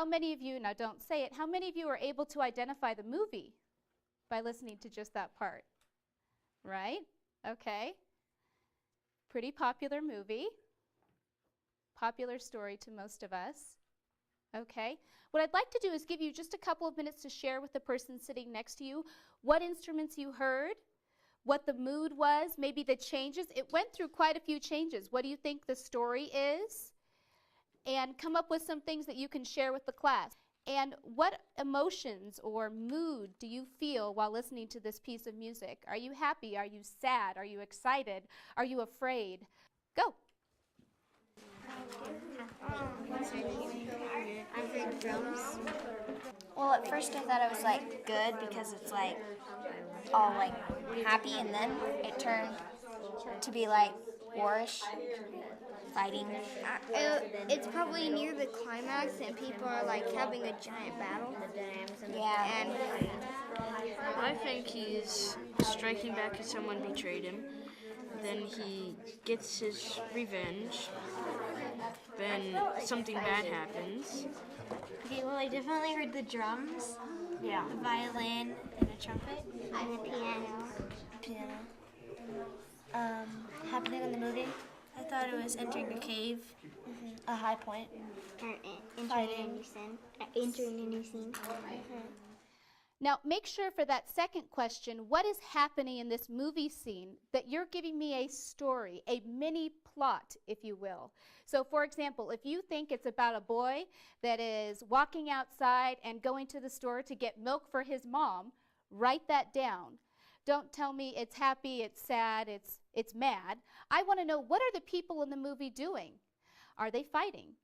How many of you, now don't say it, how many of you are able to identify the movie by listening to just that part? Right? Okay. Pretty popular movie. Popular story to most of us. Okay. What I'd like to do is give you just a couple of minutes to share with the person sitting next to you what instruments you heard, what the mood was, maybe the changes. It went through quite a few changes. What do you think the story is? And come up with some things that you can share with the class. And what emotions or mood do you feel while listening to this piece of music? Are you happy? Are you sad? Are you excited? Are you afraid? Go. I heard drums. Well, at first I thought it was like good because it's like all like happy, and then it turned to be like warish, fighting. It's probably near the climax, and people are like having a giant battle. Yeah. And I think he's striking back because someone betrayed him. Then he gets his revenge. Then something bad happens. Okay, well, I definitely heard the drums, Yeah. the violin, and a trumpet, and the piano. Happening in the movie. I thought it was entering a cave, a high point. entering a new scene. Now, make sure for that second question, what is happening in this movie scene, that you're giving me a story, a mini plot, if you will. So, for example, if you think it's about a boy that is walking outside and going to the store to get milk for his mom, write that down. Don't tell me it's happy, it's sad, it's mad. I want to know, what are the people in the movie doing? Are they fighting?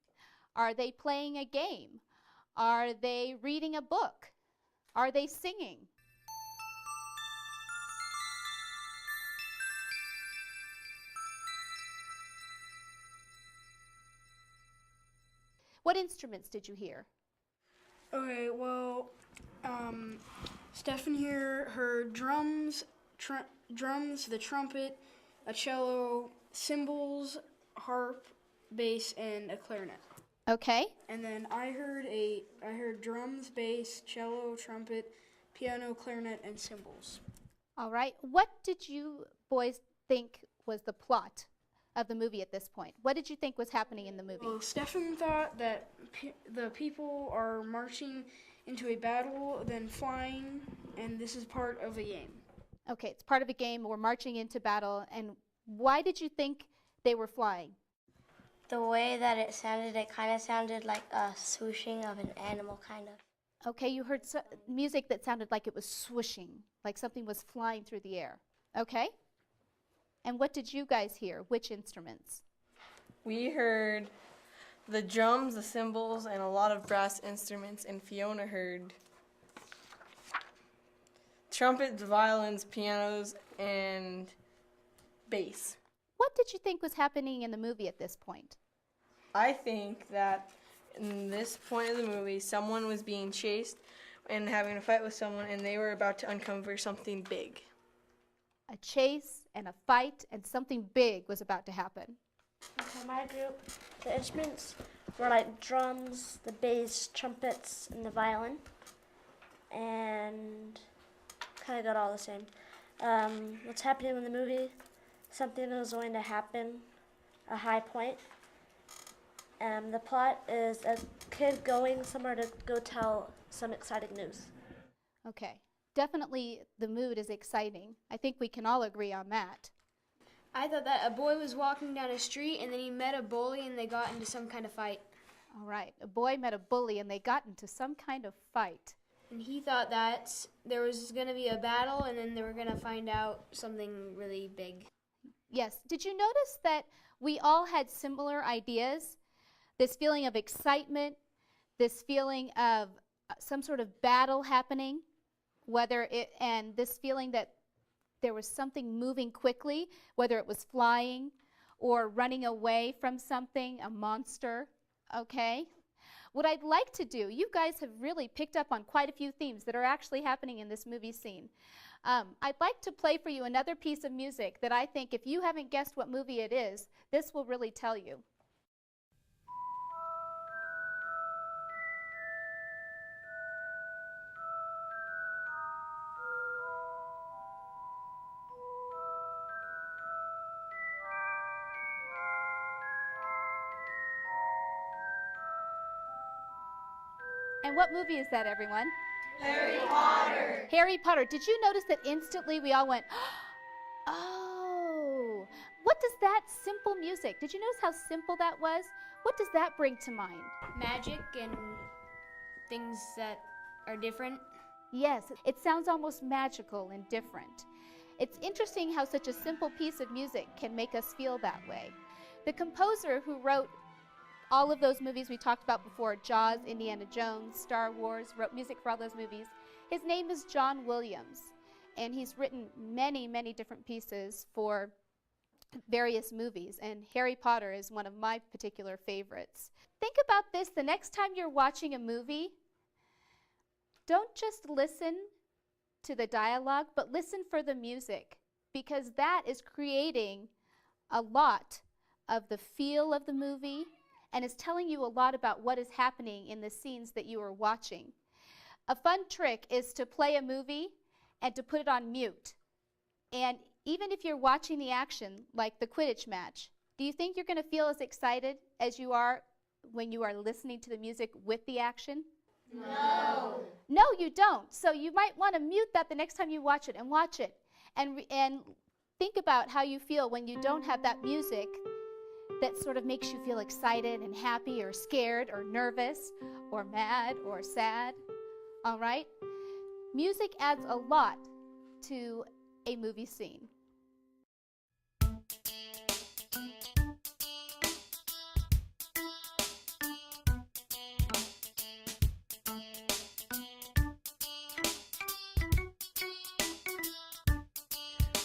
Are they playing a game? Are they reading a book? Are they singing? What instruments did you hear? Okay, well, Stefan here heard drums, the trumpet, a cello, cymbals, harp, bass, and a clarinet. Okay. And then I heard drums, bass, cello, trumpet, piano, clarinet, and cymbals. All right. What did you boys think was the plot of the movie at this point? What did you think was happening in the movie? Well, Stefan thought that the people are marching into a battle, then flying, and this is part of a game. Okay, it's part of a game. We're marching into battle. And why did you think they were flying? The way that it kind of sounded like a swooshing of an animal, kind of. Okay, you heard music that sounded like it was swooshing, like something was flying through the air. Okay? And what did you guys hear? Which instruments? We heard the drums, the cymbals, and a lot of brass instruments, and Fiona heard trumpets, violins, pianos, and bass. What did you think was happening in the movie at this point? I think that in this point of the movie, someone was being chased and having a fight with someone, and they were about to uncover something big. A chase and a fight, and something big was about to happen. For my group, the instruments were like drums, the bass, trumpets, and the violin. And kind of got all the same. What's happening in the movie? Something is going to happen, a high point. The plot is a kid going somewhere to go tell some exciting news. Okay, definitely the mood is exciting. I think we can all agree on that. I thought that a boy was walking down a street, and then he met a bully, and they got into some kind of fight. All right, a boy met a bully and they got into some kind of fight. And he thought that there was going to be a battle, and then they were going to find out something really big. Yes, did you notice that we all had similar ideas? This feeling of excitement, this feeling of some sort of battle happening, and this feeling that there was something moving quickly, whether it was flying or running away from something, a monster, okay? What I'd like to do, you guys have really picked up on quite a few themes that are actually happening in this movie scene. I'd like to play for you another piece of music that I think, if you haven't guessed what movie it is, this will really tell you. And what movie is that, everyone? Harry Potter. Harry Potter. Did you notice that instantly we all went, oh, what does that simple music, did you notice how simple that was? What does that bring to mind? Magic and things that are different. Yes, it sounds almost magical and different. It's interesting how such a simple piece of music can make us feel that way. The composer who wrote all of those movies we talked about before, Jaws, Indiana Jones, Star Wars, wrote music for all those movies, his name is John Williams, and he's written many, many different pieces for various movies, and Harry Potter is one of my particular favorites. Think about this, the next time you're watching a movie, don't just listen to the dialogue, but listen for the music, because that is creating a lot of the feel of the movie and is telling you a lot about what is happening in the scenes that you are watching. A fun trick is to play a movie and to put it on mute. And even if you're watching the action, like the Quidditch match, do you think you're going to feel as excited as you are when you are listening to the music with the action? No. No, you don't. So you might want to mute that the next time you watch it and watch it. And think about how you feel when you don't have that music that sort of makes you feel excited and happy or scared or nervous or mad or sad. All right? Music adds a lot to a movie scene.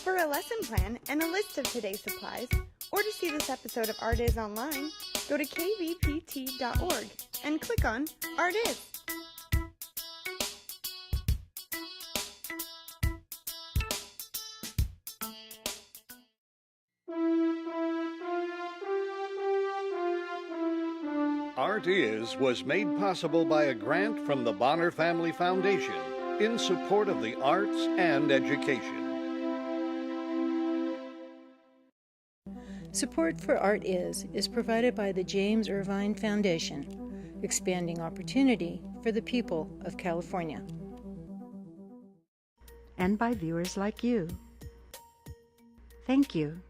For a lesson plan and a list of today's supplies, or to see this episode of Art Is online, go to kvpt.org and click on Art Is. Art Is was made possible by a grant from the Bonner Family Foundation in support of the arts and education. Support for Art Is provided by the James Irvine Foundation, expanding opportunity for the people of California. And by viewers like you. Thank you.